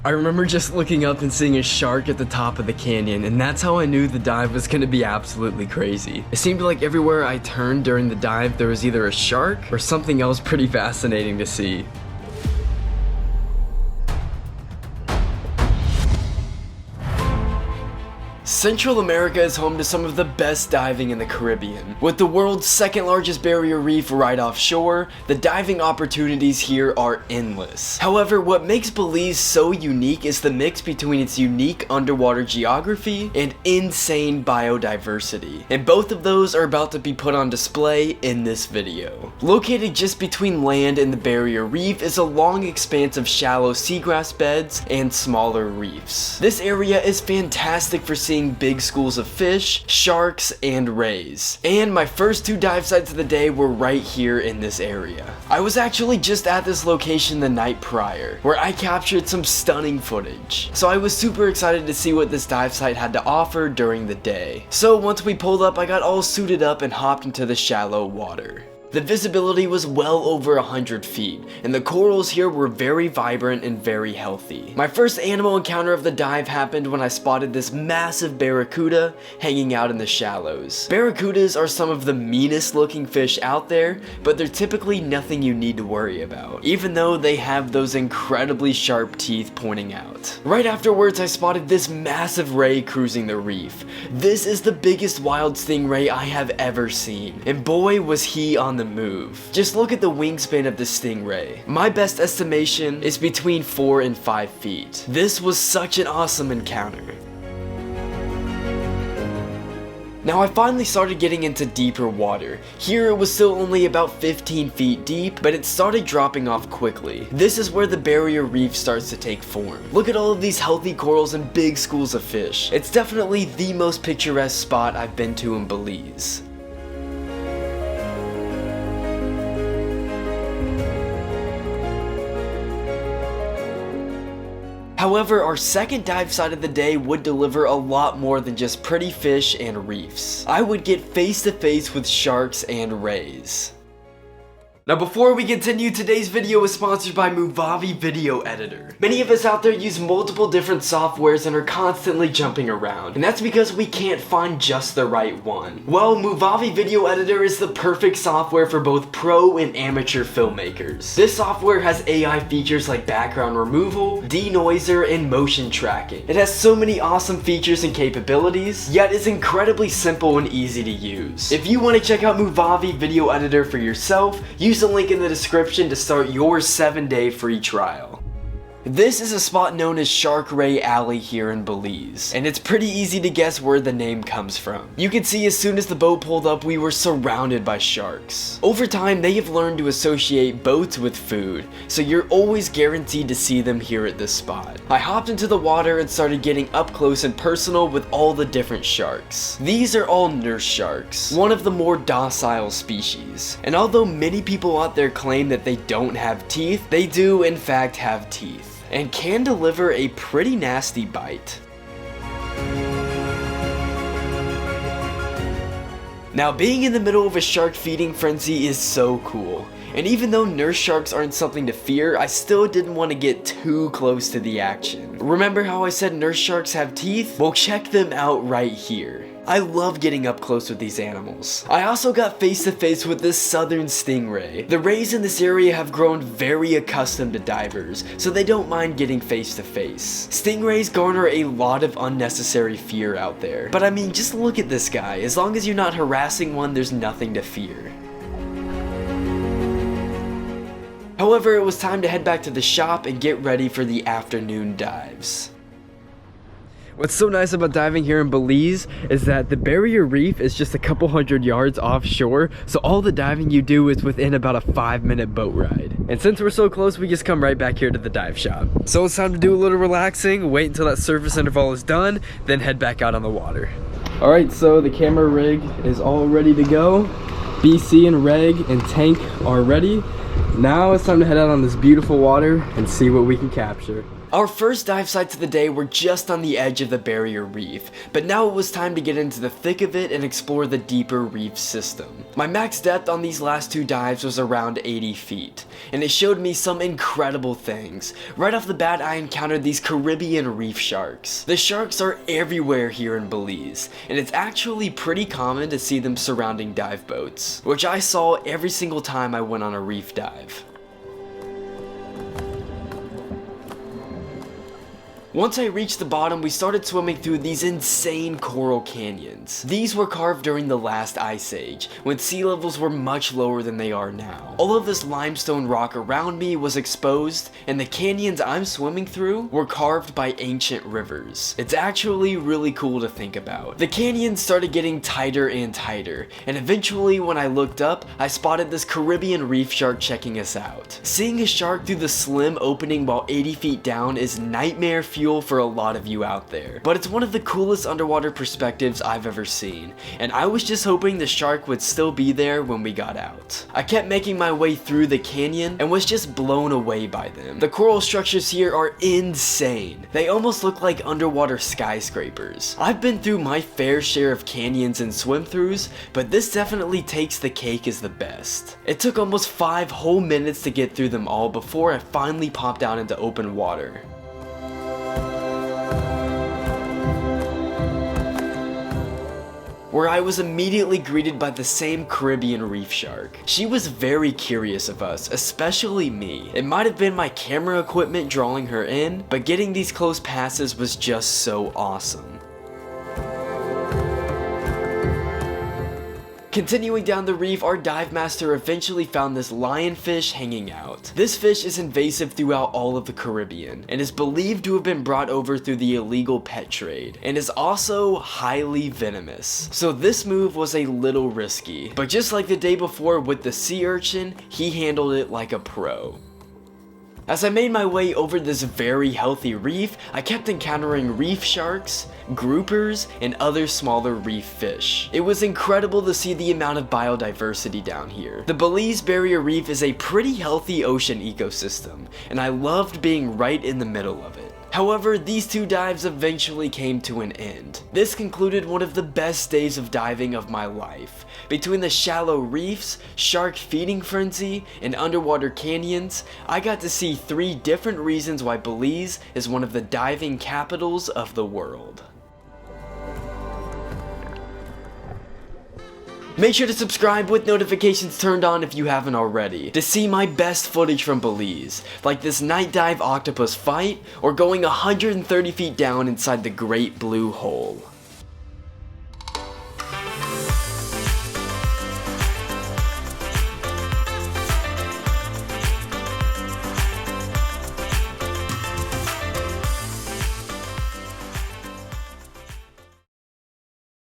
I remember just looking up and seeing a shark at the top of the canyon, and that's how I knew the dive was gonna be absolutely crazy. It seemed like everywhere I turned during the dive, there was either a shark or something else pretty fascinating to see. Central America is home to some of the best diving in the Caribbean. With the world's second largest barrier reef right offshore, the diving opportunities here are endless. However, what makes Belize so unique is the mix between its unique underwater geography and insane biodiversity. And both of those are about to be put on display in this video. Located just between land and the barrier reef is a long expanse of shallow seagrass beds and smaller reefs. This area is fantastic for seeing big schools of fish, sharks, and rays. And my first two dive sites of the day were right here in this area. I was actually just at this location the night prior, where I captured some stunning footage. So I was super excited to see what this dive site had to offer during the day. So once we pulled up, I got all suited up and hopped into the shallow water. The visibility was well over 100 feet, and the corals here were very vibrant and very healthy. My first animal encounter of the dive happened when I spotted this massive barracuda hanging out in the shallows. Barracudas are some of the meanest looking fish out there, but they're typically nothing you need to worry about, even though they have those incredibly sharp teeth pointing out. Right afterwards, I spotted this massive ray cruising the reef. This is the biggest wild stingray I have ever seen, and boy was he on the move. Just look at the wingspan of the stingray. My best estimation is between 4 and 5 feet. This was such an awesome encounter. Now I finally started getting into deeper water. Here it was still only about 15 feet deep, but it started dropping off quickly. This is where the barrier reef starts to take form. Look at all of these healthy corals and big schools of fish. It's definitely the most picturesque spot I've been to in Belize. However, our second dive site of the day would deliver a lot more than just pretty fish and reefs. I would get face to face with sharks and rays. Now before we continue, today's video is sponsored by Movavi Video Editor. Many of us out there use multiple different softwares and are constantly jumping around, and that's because we can't find just the right one. Well, Movavi Video Editor is the perfect software for both pro and amateur filmmakers. This software has AI features like background removal, denoiser, and motion tracking. It has so many awesome features and capabilities, yet it's incredibly simple and easy to use. If you want to check out Movavi Video Editor for yourself, use the link in the description to start your 7-day free trial. This is a spot known as Shark Ray Alley here in Belize, and it's pretty easy to guess where the name comes from. You can see as soon as the boat pulled up, we were surrounded by sharks. Over time, they have learned to associate boats with food, so you're always guaranteed to see them here at this spot. I hopped into the water and started getting up close and personal with all the different sharks. These are all nurse sharks, one of the more docile species. And although many people out there claim that they don't have teeth, they do in fact have teeth, and can deliver a pretty nasty bite. Now, being in the middle of a shark feeding frenzy is so cool. And even though nurse sharks aren't something to fear, I still didn't want to get too close to the action. Remember how I said nurse sharks have teeth? Well, check them out right here. I love getting up close with these animals. I also got face to face with this southern stingray. The rays in this area have grown very accustomed to divers, so they don't mind getting face to face. Stingrays garner a lot of unnecessary fear out there. But I mean, just look at this guy. As long as you're not harassing one, there's nothing to fear. However, it was time to head back to the shop and get ready for the afternoon dives. What's so nice about diving here in Belize is that the barrier reef is just a couple hundred yards offshore, so all the diving you do is within about a 5-minute boat ride. And since we're so close, we just come right back here to the dive shop. So it's time to do a little relaxing, wait until that surface interval is done, then head back out on the water. Alright, so the camera rig is all ready to go. BC and Reg and Tank are ready. Now it's time to head out on this beautiful water and see what we can capture. Our first dive sites of the day were just on the edge of the barrier reef, but now it was time to get into the thick of it and explore the deeper reef system. My max depth on these last two dives was around 80 feet, and it showed me some incredible things. Right off the bat, I encountered these Caribbean reef sharks. The sharks are everywhere here in Belize, and it's actually pretty common to see them surrounding dive boats, which I saw every single time I went on a reef dive. Once I reached the bottom, we started swimming through these insane coral canyons. These were carved during the last ice age, when sea levels were much lower than they are now. All of this limestone rock around me was exposed, and the canyons I'm swimming through were carved by ancient rivers. It's actually really cool to think about. The canyons started getting tighter and tighter, and eventually when I looked up, I spotted this Caribbean reef shark checking us out. Seeing a shark through the slim opening while 80 feet down is nightmare fuel for a lot of you out there, but it's one of the coolest underwater perspectives I've ever seen, and I was just hoping the shark would still be there when we got out. I kept making my way through the canyon and was just blown away by them. The coral structures here are insane. They almost look like underwater skyscrapers. I've been through my fair share of canyons and swim-throughs, but this definitely takes the cake as the best. It took almost 5 whole minutes to get through them all before I finally popped out into open water. Where I was immediately greeted by the same Caribbean reef shark. She was very curious of us, especially me. It might have been my camera equipment drawing her in, but getting these close passes was just so awesome. Continuing down the reef, our dive master eventually found this lionfish hanging out. This fish is invasive throughout all of the Caribbean, and is believed to have been brought over through the illegal pet trade, and is also highly venomous. So this move was a little risky, but just like the day before with the sea urchin, he handled it like a pro. As I made my way over this very healthy reef, I kept encountering reef sharks, groupers, and other smaller reef fish. It was incredible to see the amount of biodiversity down here. The Belize Barrier Reef is a pretty healthy ocean ecosystem, and I loved being right in the middle of it. However, these two dives eventually came to an end. This concluded one of the best days of diving of my life. Between the shallow reefs, shark feeding frenzy, and underwater canyons, I got to see 3 different reasons why Belize is one of the diving capitals of the world. Make sure to subscribe with notifications turned on if you haven't already, to see my best footage from Belize, like this night dive octopus fight, or going 130 feet down inside the Great Blue Hole.